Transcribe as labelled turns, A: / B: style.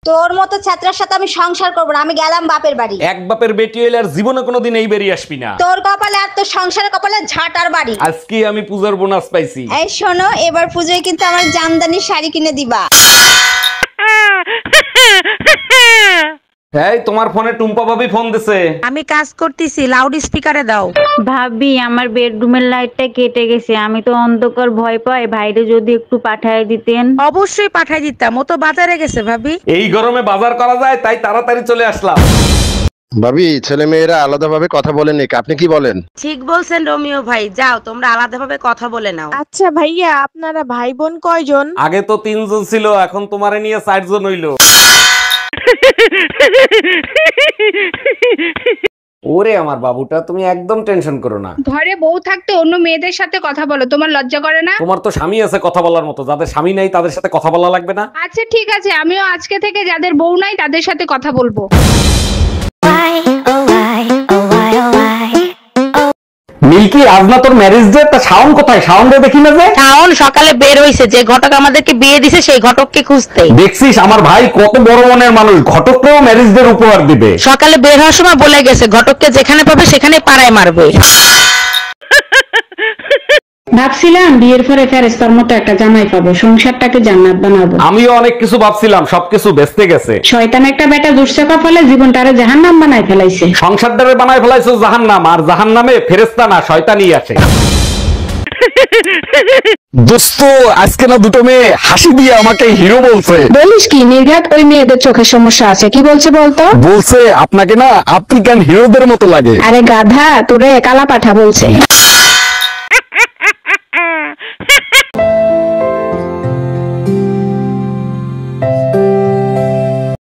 A: তোর মতো ছাত্রের সাথে আমি সংসার করব না, আমি গেলাম বাপের বাড়ি।
B: এক বাপের বেটি হইলে আর জীবনে কোনোদিন এই বেরিয়ে আসবি না।
A: তোর কপালে আর তোর সংসারের কপালে ঝাঁটার বাড়ি।
B: আজকে আমি পূজার বোনাস পাইছি।
A: এই শোনো, এবার পূজায় কিন্তু আমার জামদানি শাড়ি কিনে দিবা।
B: এই তোমার ফোনে টুম্পা ভাবি ফোন দিছে।
C: আমি কাজ করতেছি, লাউড স্পিকারে দাও।
D: ভাবি আমার বেডরুমের লাইটটা কেটে গেছে, আমি তো অন্ধকার ভয় পাই, ভাইরে যদি একটু পাঠায় দিতেন।
C: অবশ্যই পাঠাই দিতাম, ও তো বাজারে গেছে ভাবি।
B: এই গরমে বাজার করা যায় তাই তাড়াতাড়ি চলে আসলাম।
E: ভাবি, ছেলে মেয়েরা আলাদাভাবে কথা বলে নিক, আপনি কি বলেন?
C: ঠিক বলছেন রোমিও ভাই, যাও তোমরা আলাদাভাবে কথা বলে নাও।
F: আচ্ছা ভাইয়া, আপনারা ভাই বোন কয়জন?
B: আগে তো 3 জন ছিল, এখন তোমারে নিয়ে 4 জন হইলো। ওরে আমার বাবুটা, তুমি একদম টেনশন করো না।
G: ঘরে বউ থাকতে অন্য মেয়েদের সাথে কথা বলো, তোমার লজ্জা করে না?
B: তোমার তো স্বামী আছে কথা বলার মতো, যাদের স্বামী নাই তাদের সাথে কথা বলা লাগবে না?
G: আচ্ছা ঠিক আছে, আমিও আজকে থেকে যাদের বউ নাই তাদের সাথে কথা বলবো।
B: মিল্কি, আজ না তোর ম্যারেজ ডে, তা শাওন কোথায়? শাওন রে দেখি না যে।
C: শাওন সকালে বের হইছে, যে ঘটক আমাদেরকে বিয়ে দিছে সেই ঘটককে খুঁজতে।
B: দেখছিস আমার ভাই কত বড় মনের মানুষ, ঘটককেও ম্যারেজ ডে উপহার দিবে।
C: সকালে বের হওয়ার সময় বলে গেছে ঘটককে যেখানে পাবে সেখানে পাড়ায় মারবে।
H: ভাবছিলাম বিয়ের পরে ফেরেশতার মতো একটা জামাই পাবো, সংসারটাকে জান্নাত বানাবো।
B: আমিও অনেক কিছু ভাবছিলাম, সবকিছু বেঁচতে গেছে।
H: শয়তান একটা বেটা দুঃসাকা ফলে জীবনটারে জাহান্নাম বানায় ফেলাইছে।
B: সংসারটারে বানায় ফেলাইছো জাহান্নাম, আর জাহান্নামে ফেরেশতা না শয়তানই আছে। দোস্ত, আজকে না দুটো মেয়ে হাসি দিয়ে আমাকে হিরো বলছে।
H: বলিস কি নির্ঘাত? ওই মেয়েদের চোখের সমস্যা আছে। কি বলছে বলতো?
B: বলছে আপনাকে না আফ্রিকান হিরোদের মতো লাগে।
H: আরে গাধা, তোরে কালা পাঠা বলছে।